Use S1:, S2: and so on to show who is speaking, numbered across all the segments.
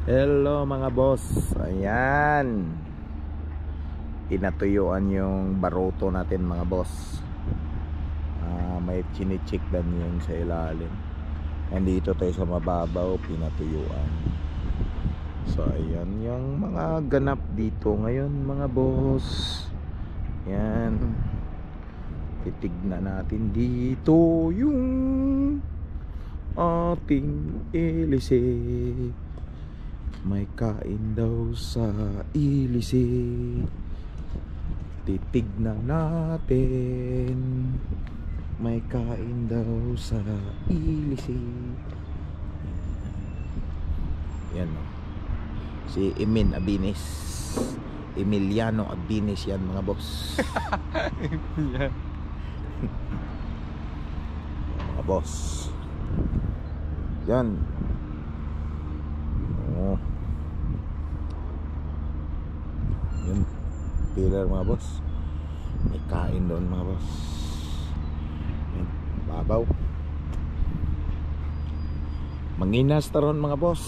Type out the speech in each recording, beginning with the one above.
S1: Hello mga boss. Ayan, inatuyuan yung baroto natin mga boss. May chinichik dan yung sa ilalim. Nandito tayo sa mababaw, pinatuyuan. So ayan yung mga ganap dito ngayon mga boss. Ayan, titignan natin dito yung ating ilise. May kain daw sa ilise. Titignan natin. May kain daw sa ilise. Yan o. Si Emin Abines. Emiliano Abines yan mga boss. Mga boss. Yan. Oh. Yun, pillar mga boss. May kain doon mga boss. Yan, babaw. Manginhas ta ron mga boss.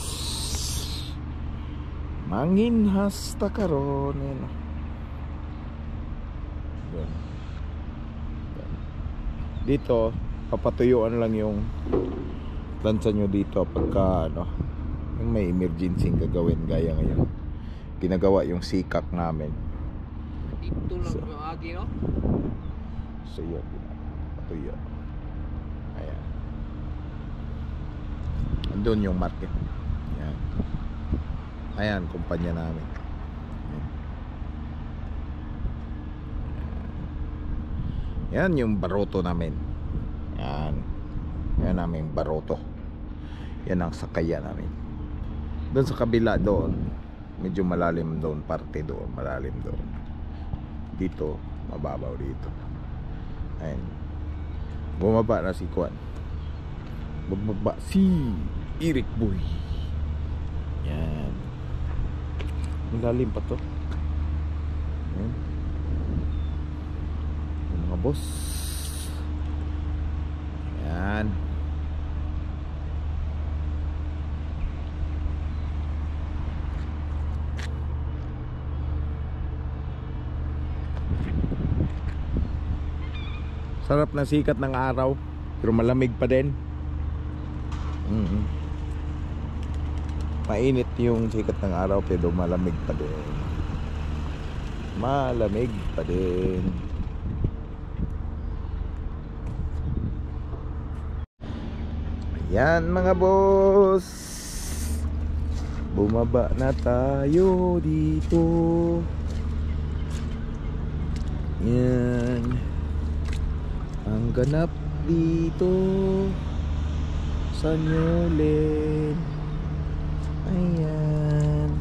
S1: Manginhas ta karon. Yan. Yan. Yan. Dito papatuyuan lang yung lansa nyo dito pagka ano, yung may emergency gagawin gaya ngayon. Ginagawa yung sikak namin.
S2: Dito lang yung agi, no?
S1: So yun, patuyo. Ayan. Andun yung market. Ayan. Ayan, kumpanya namin. Ayan. Ayan yung baroto namin. Ayan. Ayan namin baroto. Yan ang sakaya namin. Doon sa kabila doon, medyo malalim doon, parte doon, malalim doon. Dito, mababaw dito. Ayan. Bumaba na si Kwan. Bumaba si Eric Boy. Yan. Malalim pa to. Ayan. Yung mga boss. Yan. Sarap na sikat ng araw, pero malamig pa din. Mainit yung sikat ng araw, pero malamig pa din. Malamig pa din. Ayan mga boss, bumaba na tayo dito. Yan ang ganap dito sa Newland. Ayan.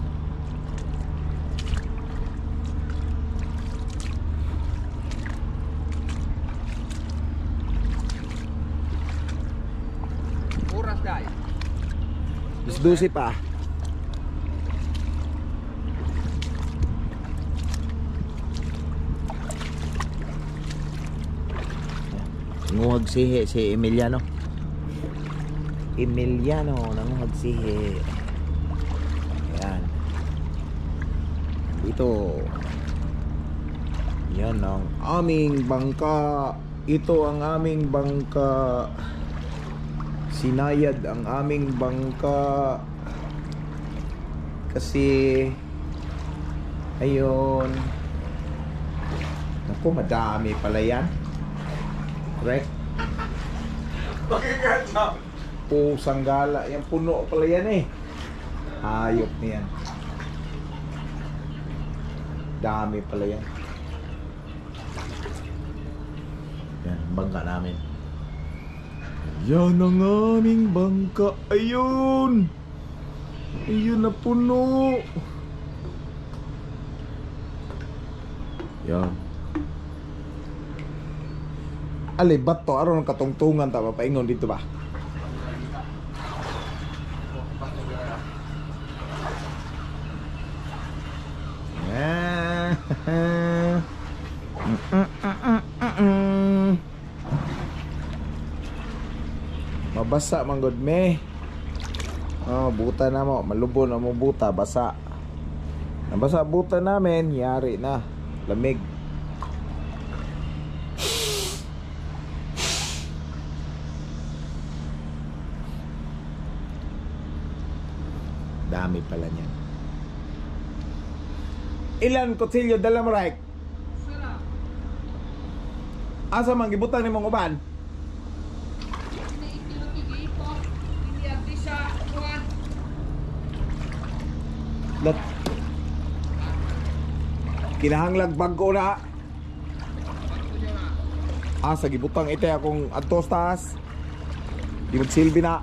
S2: Oras dahil.
S1: 12 pa. Nanguhag sihi si Emiliano. Emiliano nanguhag sihi. Ayan. Dito. Yan ang aming bangka. Ito ang aming bangka. Sinayad ang aming bangka. Kasi ayun. Naku, madami pala yan. Correct? Pusang gala. Yan, puno pala yan eh. Hayop niyan. Dami pala yan. Yan, bangka namin. Yan ang aming bangka. Ayun! Ayun na puno. Yan. Alibat to, aron katungtungan ta paingon dito ba? Mabasa man gud me. Oh, buta na mo. Malubon na mo buta. Basa. Nabasa buta namin. Yari na. Lamig. Dami pala niyan. Ilan kutsilyo dala mo, Raik?
S2: Sana.
S1: Asa man gibutang ni mong uban? Lat. Kinahanglag bago na. Asa gibutang ite akong adtos taas. Di magsilbi na.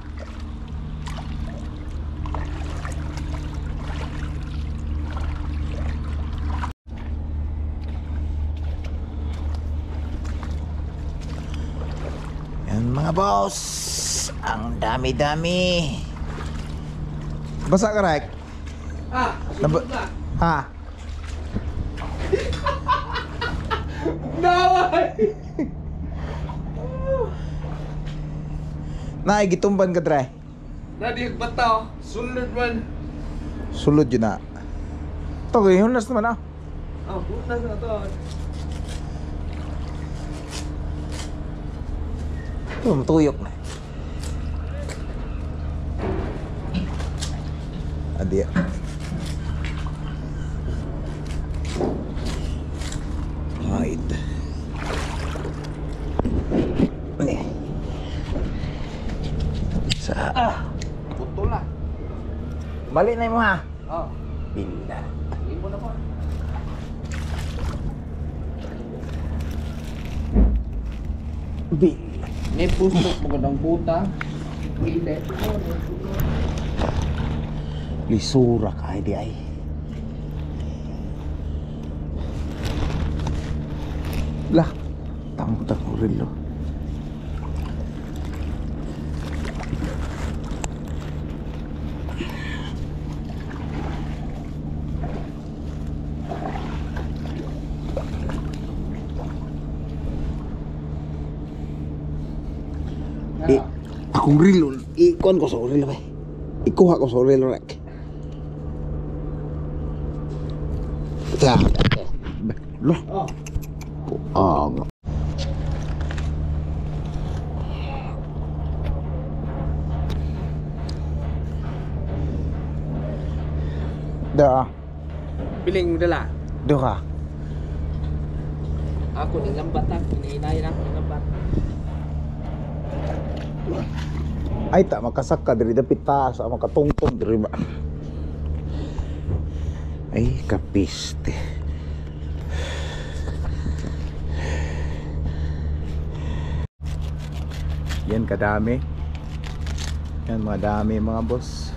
S1: Yan mga boss. Ang dami-dami. Basa ka, Raik?
S2: Ah,
S1: Nab-
S2: na.
S1: Ha?
S2: Naway!
S1: Nay, gitumban ka, Dre.
S2: Nadi bataw, sunod man.
S1: Sulod yun na. Ito, hunas naman ah.
S2: Ah, butas na to.
S1: Ito, matuyok na. Adi. Right. Sa
S2: Putol na.
S1: balik na mo ha.
S2: Oh,
S1: Bila.
S2: hindi mo na po.
S1: Bila.
S2: May pustok mo ng buta. Hindi.
S1: Lisura ka di ay. Lah, tangtang urilo. Akong rilo, ikuan ko sa rilo ba? Ikuha ko sa rilo rek. Sa. Loh.
S2: Oh,
S1: Ang. Da.
S2: piling mo dala.
S1: Do ka.
S2: Ako nilambat na, hinahinay na nilambat.
S1: Ay tak makasak ka diri dapit taas sa makatungtong diri ba. Ay kapiste. Yan kadami. Yan madami mga boss.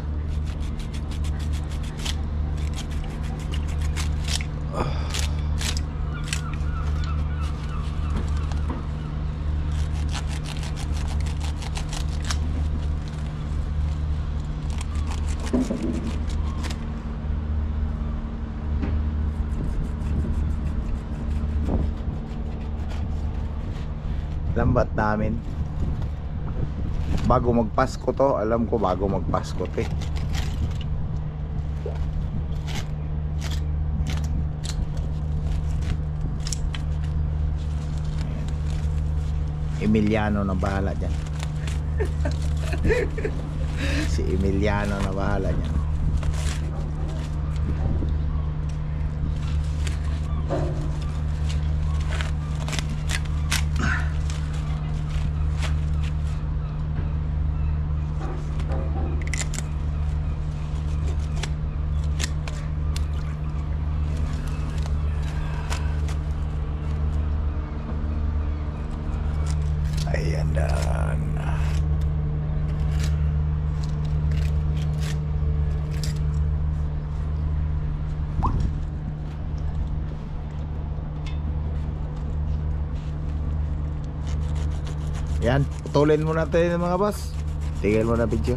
S1: Lambat namin. Bago magpasko to, alam ko bago magpasko to eh. Emiliano na bahala dyan. Si Emiliano na bahala dyan. Ayan dan. Yan, putulin mo natin mga boss. Tigil mo na video.